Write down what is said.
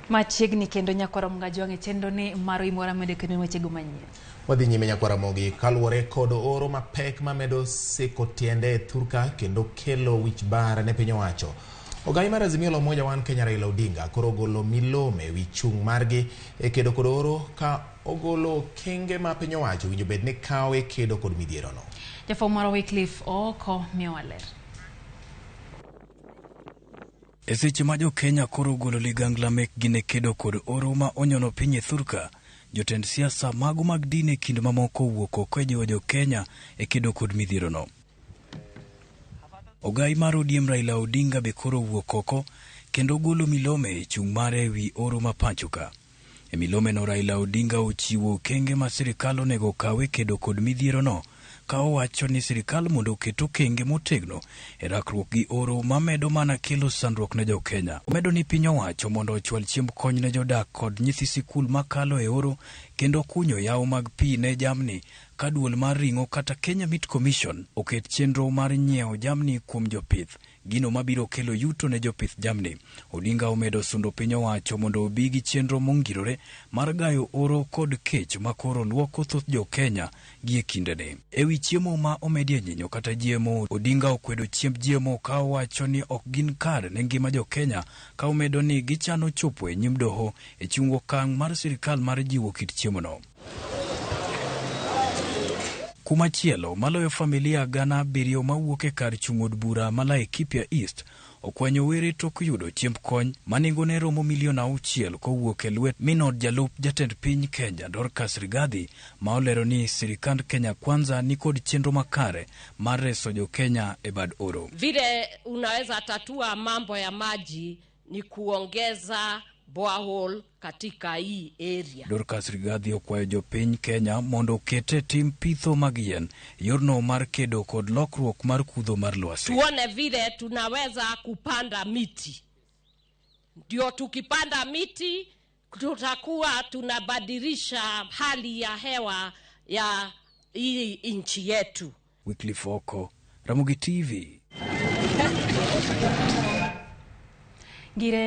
Machiegni kendo nyakwara mgaji wange chendo ni maro imora mede kendo wechego manyien. Wadhi nyime nyakwara mogi kaluwore kod oro mapek mamedo siko tiende e thurka kendo kelo wich bar ne piny owacho. Ogai mar Azimio la Umoja One Kenya Raila Odinga koro golo milome wi chung' margi e kedo kod oro ka ogolo kenge ma piny owacho winjo bed ni kawe kedo kod midhiero no. Jafo maro Wycliffe Oko miyowa ler. Seche ma jo Kenya koro golo ligangla mekgi ne kedo kod oro ma onyono piny e thurka, jotend siasa mago mag dini kind mamoko wuok oko jiwo jo Kenya e kedo kod midhiero no. Ogai mar ODM Raila Odinga be koro wuok oko kendo golo milome e chung' mare wi oro ma pachoka. E milome no Raila Odinga ochiwo kenge ma sirikal onego kawe kedo kod midhiero no, ka owacho ni sirikal mondo oketo kenge motegno e rakruok gi oro mamedo mana kelo sandruok ne jo Kenya. Omedo ni piny owacho mondo ochwal chiemb kony ne jodak kod nyithi sikul makalo e oro kendo kunyo yawo mag pi ne jamni ka duol mar ring'o kata Kenya Meat Commission oket chenro mar nyiewo jamni kuom jopith, gino mabiro kelo yuto ne jopith jamni. Odinga omedo sundo piny owacho mondo obi gi chenro mongirore mar gayo oro kod kech makoro luoko thoth jo Kenya gi e kindene. Ewi chiemo ma omedie nyinyo kata GMO, Odinga okwedo chiemb GMO ka owacho ni ok gin kar ne ngima jo Kenya, ka omedo ni gichano chopo e nyim doho e chung' okang' mar sirikal mar jiwo kit chiemo no. Kumachielo, maloyo familia 7,000 mawuok e kar chung' od bura ma Laikipia East okwanyo were tok yudo chiemb kony manengone romo $6 kowuok e lwet minod jalup jatend piny Kenya Dorcas Rigathi, ma olero ni sirikand Kenya Kwanza ni kod chenro makare mar reso jo Kenya e bad oro. Vile unaweza tatua mambo ya maji ni kuongeza borehole katika hii area. Dorcas Rigathi okwayo jo piny Kenya mondo okete tim pitho mag yien yorno mar kedo kod lokruok mar kudho mar lwasi. Tuone vile tunaweza kupanda miti. Ndio tukipanda miti tutakuwa tunabadilisha hali ya hewa ya hii nchi yetu. Wycliffe Oko, Ramogi TV.